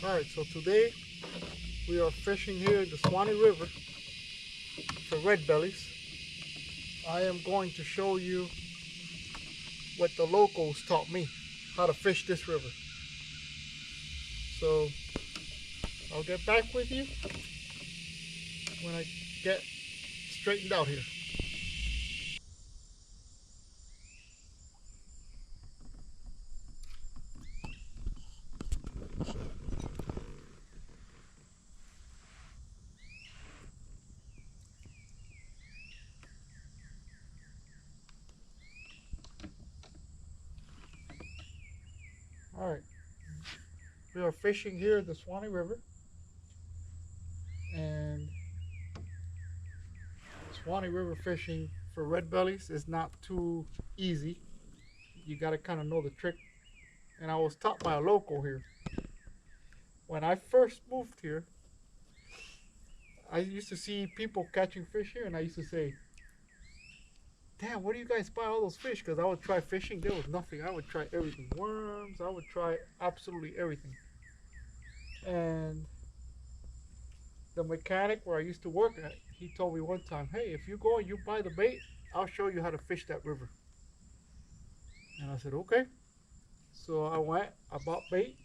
Alright, so today we are fishing here in the Suwannee River for red bellies. I am going to show you what the locals taught me, how to fish this river. So I'll get back with you when I get straightened out here. Alright, we are fishing here in the Suwannee River, and Suwannee River fishing for red bellies is not too easy. You got to kind of know the trick, and I was taught by a local here. When I first moved here, I used to see people catching fish here, and I used to say, damn, where do you guys buy all those fish? Because I would try fishing, there was nothing. I would try everything. Worms, I would try absolutely everything. And the mechanic where I used to work at, he told me one time, hey, if you go and you buy the bait, I'll show you how to fish that river. And I said, okay. So I went, I bought bait.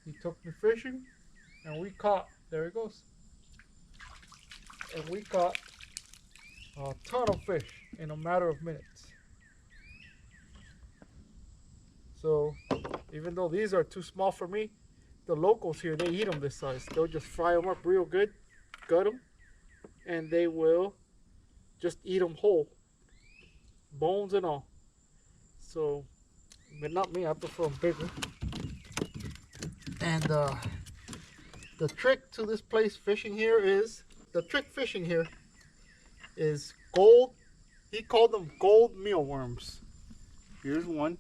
He took me fishing, and we caught, there it goes. And we caught a ton of fish in a matter of minutes. So even though these are too small for me, the locals here, they eat them this size. They'll just fry them up real good, gut them, and they will just eat them whole, bones and all. So, but not me, I prefer them bigger. And the trick to this place fishing here is, gold, he called them gold mealworms. Here's one.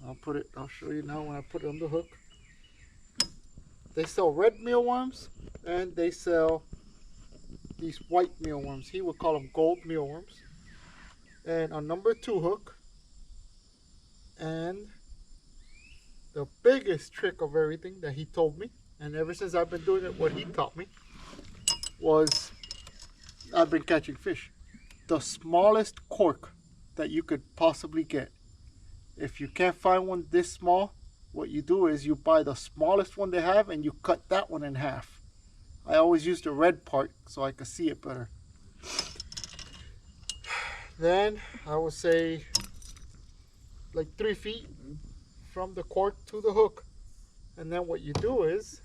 I'll show you now when I put it on the hook. They sell red mealworms, and they sell these white mealworms. He would call them gold mealworms. And a number 2 hook. And the biggest trick of everything that he told me, and ever since I've been doing it, what he taught me, was I've been catching fish. The smallest cork that you could possibly get. If you can't find one this small, what you do is you buy the smallest one they have and you cut that one in half. I always use the red part so I could see it better. Then I would say like 3 feet from the cork to the hook. And then what you do is,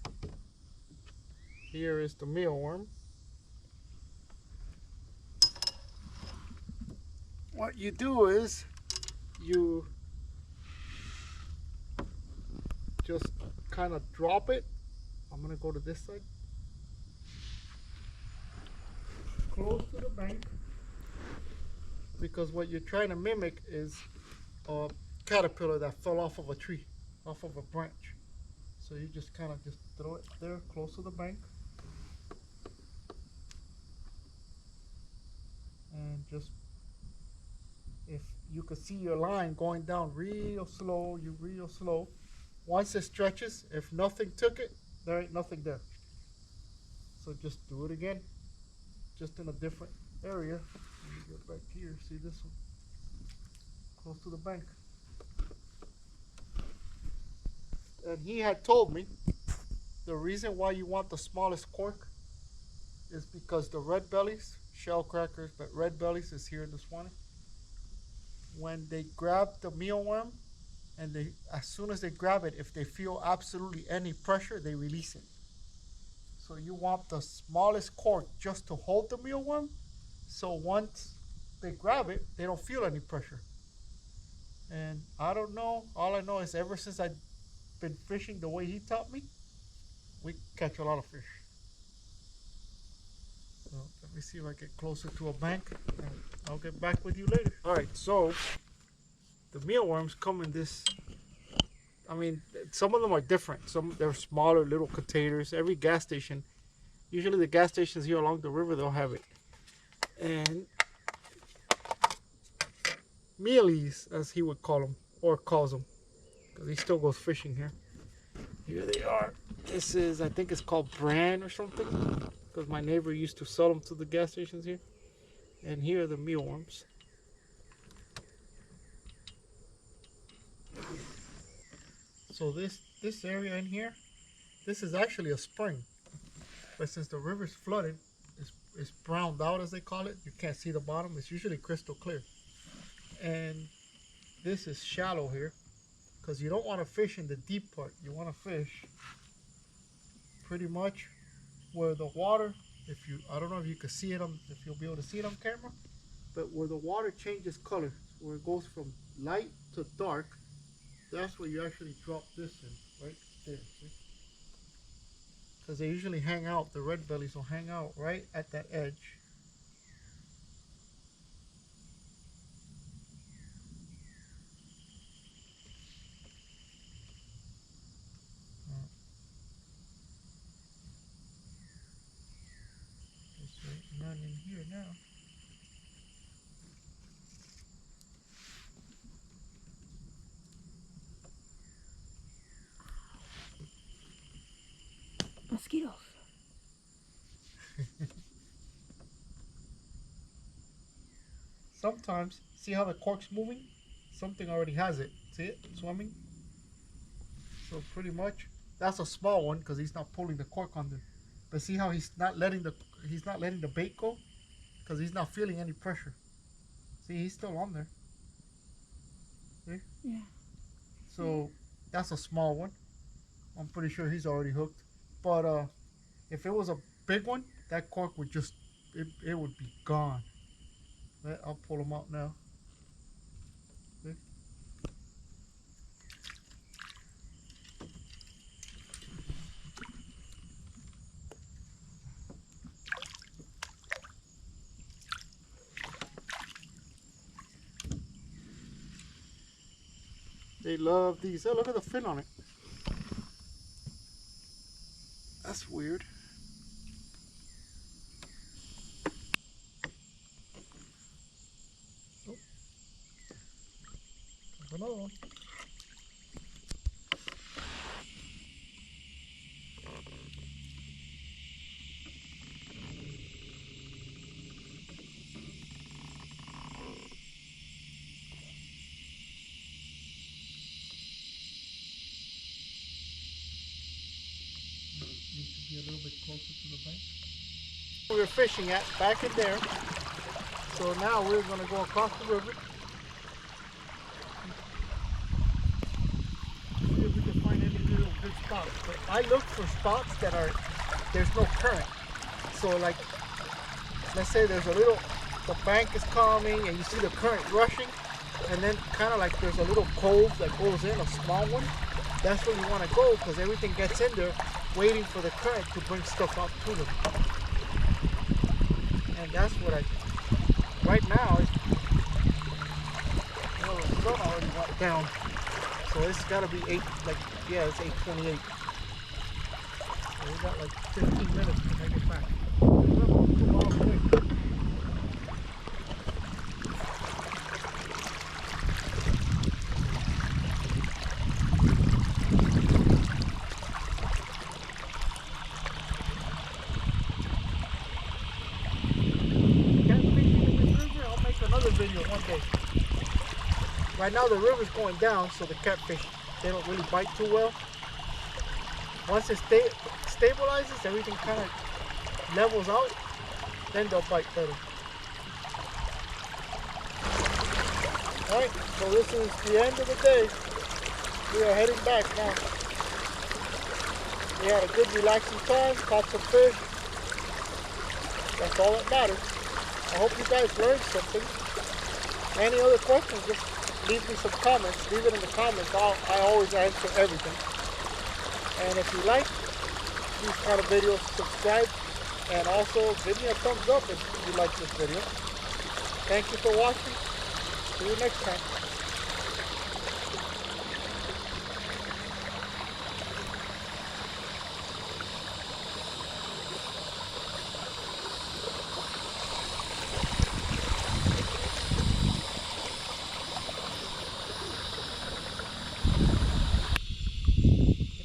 here is the mealworm. What you do is you just kind of drop it. I'm gonna go to this side, close to the bank, because what you're trying to mimic is a caterpillar that fell off of a tree, off of a branch. So you just kind of just throw it there close to the bank, and just, if you could see your line going down real slow, real slow. Once it stretches, if nothing took it, there ain't nothing there. So just do it again, just in a different area. Let me get back here, see this one, close to the bank. And he had told me the reason why you want the smallest cork is because the red bellies, shell crackers, but red bellies is here in the Suwannee, when they grab the mealworm, and as soon as they grab it, if they feel absolutely any pressure, they release it. So you want the smallest cork just to hold the mealworm, so once they grab it, they don't feel any pressure. And I don't know, all I know is ever since I've been fishing the way he taught me, we catch a lot of fish. So let me see if I get closer to a bank, and I'll get back with you later. Alright, so the mealworms come in this, I mean, some of them are different. They're smaller little containers. Every gas station, usually the gas stations here along the river, they'll have it. And mealies, as he would call them, or calls them, because he still goes fishing here. Here they are. This is, I think it's called bran or something, because my neighbor used to sell them to the gas stations here. And here are the mealworms. So this area in here, this is actually a spring, but since the river's flooded, it's browned out as they call it. You can't see the bottom. It's usually crystal clear. And this is shallow here, because you don't want to fish in the deep part. You want to fish pretty much where the water, I don't know if you can see it if you'll be able to see it on camera, but where the water changes color, where it goes from light to dark, that's where you actually drop this in, right there, see? Because they usually hang out, the red bellies will hang out right at that edge. There's none in here now. Mosquitoes. Sometimes, see how the cork's moving? Something already has it. See it swimming? So pretty much, that's a small one because he's not pulling the cork on there. But see how he's not letting the bait go because he's not feeling any pressure. See, he's still on there. See? Yeah. So that's a small one. I'm pretty sure he's already hooked. But if it was a big one, that cork would just it would be gone. I'll pull him out now. See? They love these. Oh, look at the fin on it. That's weird. Oh. There's another one. Needs to be a little bit closer to the bank. We were fishing at back in there. So now we're going to go across the river. See if we can find any little good spots. But I look for spots that there's no current. So like, let's say there's the bank is calming and you see the current rushing, and then kind of like there's a little cove that goes in, a small one. That's where you want to go because everything gets in there waiting for the current to bring stuff up to them. And that's what right now, the sun already went down. So it's got to be it's 8:28. So we got like 15 minutes to make it back. Video one day. Right now the river's going down, so the catfish, they don't really bite too well. Once it stabilizes, everything kind of levels out, then they'll bite better. Alright, so this is the end of the day. We are heading back now. We had a good relaxing time, caught some fish. That's all that matters. I hope you guys learned something. Any other questions, just leave me some comments. Leave it in the comments. I always answer everything. And if you like these kind of videos, subscribe. And also give me a thumbs up if you like this video. Thank you for watching. See you next time.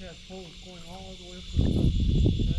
got poles going all the way up to the top.